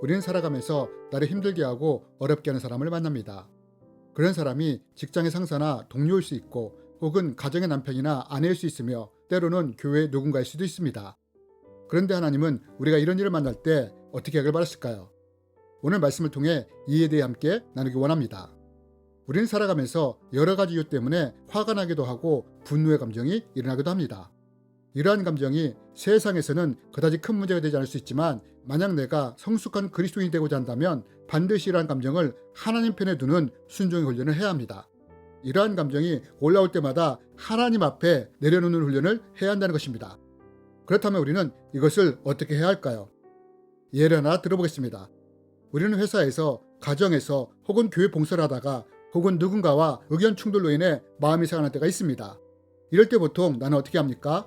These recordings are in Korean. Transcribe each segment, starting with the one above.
우리는 살아가면서 나를 힘들게 하고 어렵게 하는 사람을 만납니다. 그런 사람이 직장의 상사나 동료일 수 있고 혹은 가정의 남편이나 아내일 수 있으며 때로는 교회의 누군가일 수도 있습니다. 그런데 하나님은 우리가 이런 일을 만날 때 어떻게 하길 바라실까요? 오늘 말씀을 통해 이에 대해 함께 나누기 원합니다. 우리는 살아가면서 여러 가지 이유 때문에 화가 나기도 하고 분노의 감정이 일어나기도 합니다. 이러한 감정이 세상에서는 그다지 큰 문제가 되지 않을 수 있지만 만약 내가 성숙한 그리스도인이 되고자 한다면 반드시 이러한 감정을 하나님 편에 두는 순종의 훈련을 해야 합니다. 이러한 감정이 올라올 때마다 하나님 앞에 내려놓는 훈련을 해야 한다는 것입니다. 그렇다면 우리는 이것을 어떻게 해야 할까요? 예를 하나 들어보겠습니다. 우리는 회사에서, 가정에서 혹은 교회 봉사를 하다가 혹은 누군가와 의견 충돌로 인해 마음이 상하는 때가 있습니다. 이럴 때 보통 나는 어떻게 합니까?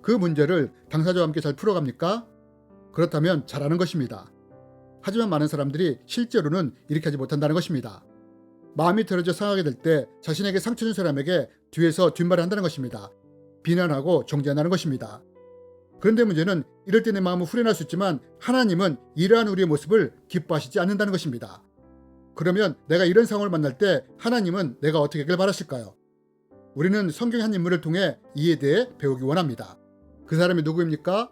그 문제를 당사자와 함께 잘 풀어갑니까? 그렇다면 잘하는 것입니다. 하지만 많은 사람들이 실제로는 이렇게 하지 못한다는 것입니다. 마음이 틀어져 상하게 될 때 자신에게 상처 준 사람에게 뒤에서 뒷말을 한다는 것입니다. 비난하고 정죄한다는 것입니다. 그런데 문제는 이럴 때 내 마음은 후련할 수 있지만 하나님은 이러한 우리의 모습을 기뻐하시지 않는다는 것입니다. 그러면 내가 이런 상황을 만날 때 하나님은 내가 어떻게 하길 바라실까요? 우리는 성경의 한 인물을 통해 이에 대해 배우기 원합니다. 그 사람이 누구입니까?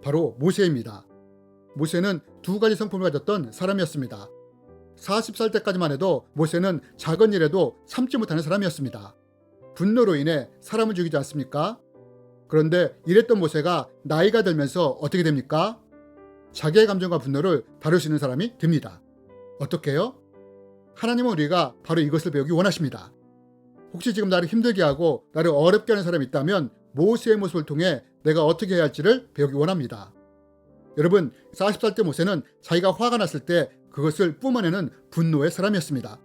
바로 모세입니다. 모세는 두 가지 성품을 가졌던 사람이었습니다. 40살 때까지만 해도 모세는 작은 일에도 참지 못하는 사람이었습니다. 분노로 인해 사람을 죽이지 않습니까? 그런데 이랬던 모세가 나이가 들면서 어떻게 됩니까? 자기의 감정과 분노를 다룰 수 있는 사람이 됩니다. 어떻게 해요? 하나님은 우리가 바로 이것을 배우기 원하십니다. 혹시 지금 나를 힘들게 하고 나를 어렵게 하는 사람이 있다면 모세의 모습을 통해 내가 어떻게 해야 할지를 배우기 원합니다. 여러분, 40살 때 모세는 자기가 화가 났을 때 그것을 뿜어내는 분노의 사람이었습니다.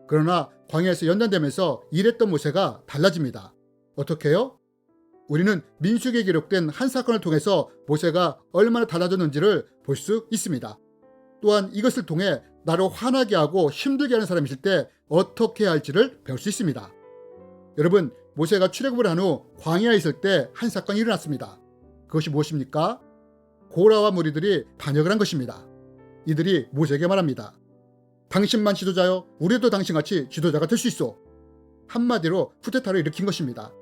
그러나 광야에서 연단되면서 일했던 모세가 달라집니다. 어떻게 해요? 우리는 민수기에 기록된 한 사건을 통해서 모세가 얼마나 달라졌는지를 볼 수 있습니다. 또한 이것을 통해 나를 화나게 하고 힘들게 하는 사람이 있을 때 어떻게 해야 할지를 배울 수 있습니다. 여러분, 모세가 출애굽을 한 후 광야에 있을 때 한 사건이 일어났습니다. 그것이 무엇입니까? 고라와 무리들이 반역을 한 것입니다. 이들이 모세에게 말합니다. 당신만 지도자요, 우리도 당신같이 지도자가 될 수 있어. 한마디로 쿠데타를 일으킨 것입니다.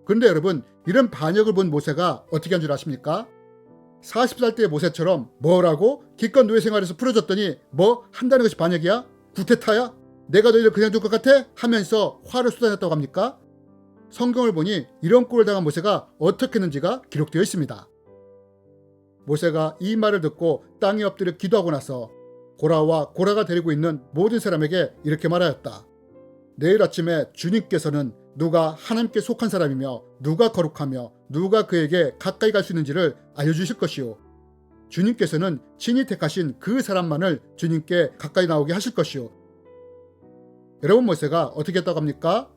그런데 여러분, 이런 반역을 본 모세가 어떻게 한 줄 아십니까? 40살 때의 모세처럼 뭐라고? 기껏 노예 생활에서 풀어줬더니 뭐 한다는 것이 반역이야? 쿠데타야? 내가 너희를 그냥 둘 것 같아? 하면서 화를 쏟아냈다고 합니까? 성경을 보니 이런 꼴을 당한 모세가 어떻게 했는지가 기록되어 있습니다. 모세가 이 말을 듣고 땅에 엎드려 기도하고 나서 고라와 고라가 데리고 있는 모든 사람에게 이렇게 말하였다. 내일 아침에 주님께서는 누가 하나님께 속한 사람이며 누가 거룩하며 누가 그에게 가까이 갈 수 있는지를 알려주실 것이요. 주님께서는 친히 택하신 그 사람만을 주님께 가까이 나오게 하실 것이요. 여러분, 모세가 어떻게 했다고 합니까?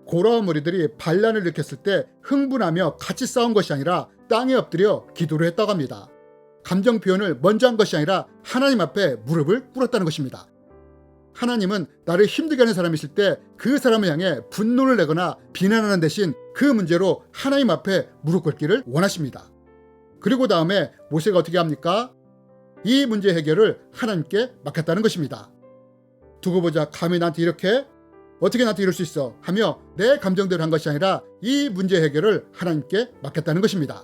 고라와 무리들이 반란을 일으켰을 때 흥분하며 같이 싸운 것이 아니라 땅에 엎드려 기도를 했다고 합니다. 감정 표현을 먼저 한 것이 아니라 하나님 앞에 무릎을 꿇었다는 것입니다. 하나님은 나를 힘들게 하는 사람이 있을 때 그 사람을 향해 분노를 내거나 비난하는 대신 그 문제로 하나님 앞에 무릎 꿇기를 원하십니다. 그리고 다음에 모세가 어떻게 합니까? 이 문제 해결을 하나님께 맡겼다는 것입니다. 두고 보자, 감히 나한테 이렇게? 어떻게 나한테 이럴 수 있어? 하며 내 감정대로 한 것이 아니라 이 문제 해결을 하나님께 맡겼다는 것입니다.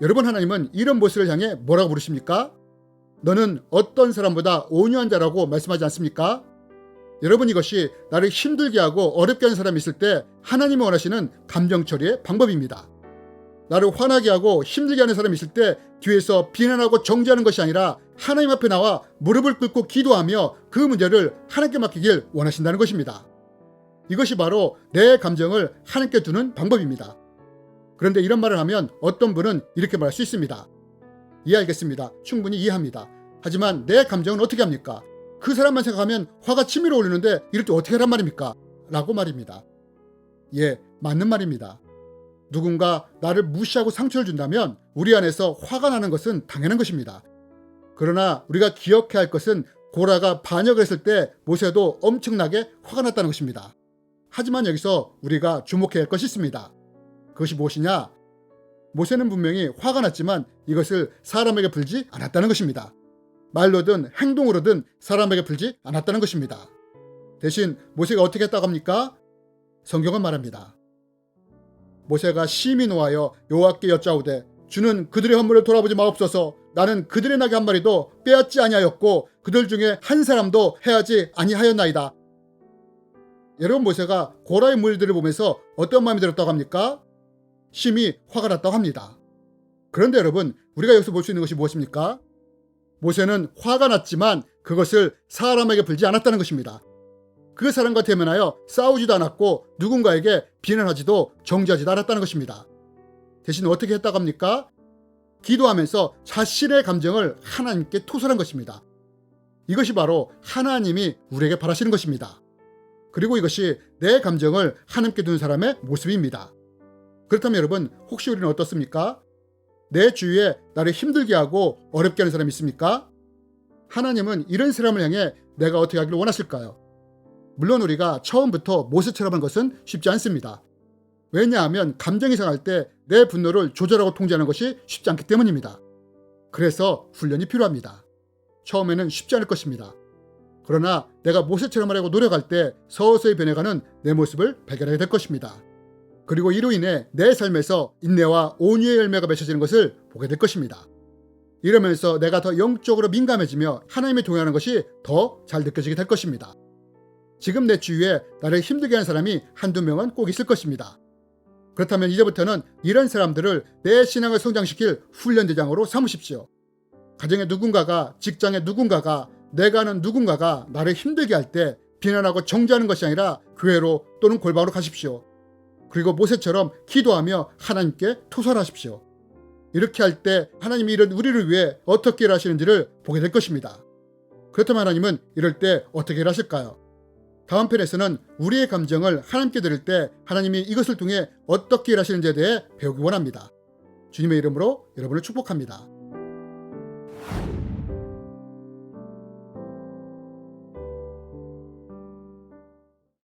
여러분, 하나님은 이런 모세를 향해 뭐라고 부르십니까? 너는 어떤 사람보다 온유한 자라고 말씀하지 않습니까? 여러분, 이것이 나를 힘들게 하고 어렵게 하는 사람이 있을 때 하나님이 원하시는 감정 처리의 방법입니다. 나를 화나게 하고 힘들게 하는 사람이 있을 때 뒤에서 비난하고 정죄하는 것이 아니라 하나님 앞에 나와 무릎을 꿇고 기도하며 그 문제를 하나님께 맡기길 원하신다는 것입니다. 이것이 바로 내 감정을 하나님께 두는 방법입니다. 그런데 이런 말을 하면 어떤 분은 이렇게 말할 수 있습니다. 이해하겠습니다. 충분히 이해합니다. 하지만 내 감정은 어떻게 합니까? 그 사람만 생각하면 화가 치밀어 오르는데 이럴 때 어떻게 하란 말입니까? 라고 말입니다. 예, 맞는 말입니다. 누군가 나를 무시하고 상처를 준다면 우리 안에서 화가 나는 것은 당연한 것입니다. 그러나 우리가 기억해야 할 것은 고라가 반역을 했을 때 모세도 엄청나게 화가 났다는 것입니다. 하지만 여기서 우리가 주목해야 할 것이 있습니다. 그것이 무엇이냐? 모세는 분명히 화가 났지만 이것을 사람에게 풀지 않았다는 것입니다. 말로든 행동으로든 사람에게 풀지 않았다는 것입니다. 대신 모세가 어떻게 했다고 합니까? 성경은 말합니다. 모세가 심히 노하여 여호와께 여짜오되 주는 그들의 헌물을 돌아보지 마옵소서. 나는 그들의 나귀 한 마리도 빼앗지 아니하였고 그들 중에 한 사람도 해하지 아니하였나이다. 여러분, 모세가 고라의 무리들을 보면서 어떤 마음이 들었다고 합니까? 심히 화가 났다고 합니다. 그런데 여러분, 우리가 여기서 볼 수 있는 것이 무엇입니까? 모세는 화가 났지만 그것을 사람에게 풀지 않았다는 것입니다. 그 사람과 대면하여 싸우지도 않았고 누군가에게 비난하지도 정죄하지도 않았다는 것입니다. 대신 어떻게 했다고 합니까? 기도하면서 자신의 감정을 하나님께 토설한 것입니다. 이것이 바로 하나님이 우리에게 바라시는 것입니다. 그리고 이것이 내 감정을 하나님께 두는 사람의 모습입니다. 그렇다면 여러분, 혹시 우리는 어떻습니까? 내 주위에 나를 힘들게 하고 어렵게 하는 사람이 있습니까? 하나님은 이런 사람을 향해 내가 어떻게 하기를 원하실까요? 물론 우리가 처음부터 모세처럼 한 것은 쉽지 않습니다. 왜냐하면 감정이 상할 때 내 분노를 조절하고 통제하는 것이 쉽지 않기 때문입니다. 그래서 훈련이 필요합니다. 처음에는 쉽지 않을 것입니다. 그러나 내가 모세처럼 하려고 노력할 때 서서히 변해가는 내 모습을 발견하게 될 것입니다. 그리고 이로 인해 내 삶에서 인내와 온유의 열매가 맺혀지는 것을 보게 될 것입니다. 이러면서 내가 더 영적으로 민감해지며 하나님이 동행하는 것이 더 잘 느껴지게 될 것입니다. 지금 내 주위에 나를 힘들게 하는 사람이 한두 명은 꼭 있을 것입니다. 그렇다면 이제부터는 이런 사람들을 내 신앙을 성장시킬 훈련 대장으로 삼으십시오. 가정의 누군가가, 직장의 누군가가, 내가 아는 누군가가 나를 힘들게 할 때 비난하고 정죄하는 것이 아니라 교회로 또는 골방으로 가십시오. 그리고 모세처럼 기도하며 하나님께 토설하십시오. 이렇게 할 때 하나님이 이런 우리를 위해 어떻게 일하시는지를 보게 될 것입니다. 그렇다면 하나님은 이럴 때 어떻게 일하실까요? 다음 편에서는 우리의 감정을 하나님께 드릴 때 하나님이 이것을 통해 어떻게 일하시는지에 대해 배우기 원합니다. 주님의 이름으로 여러분을 축복합니다.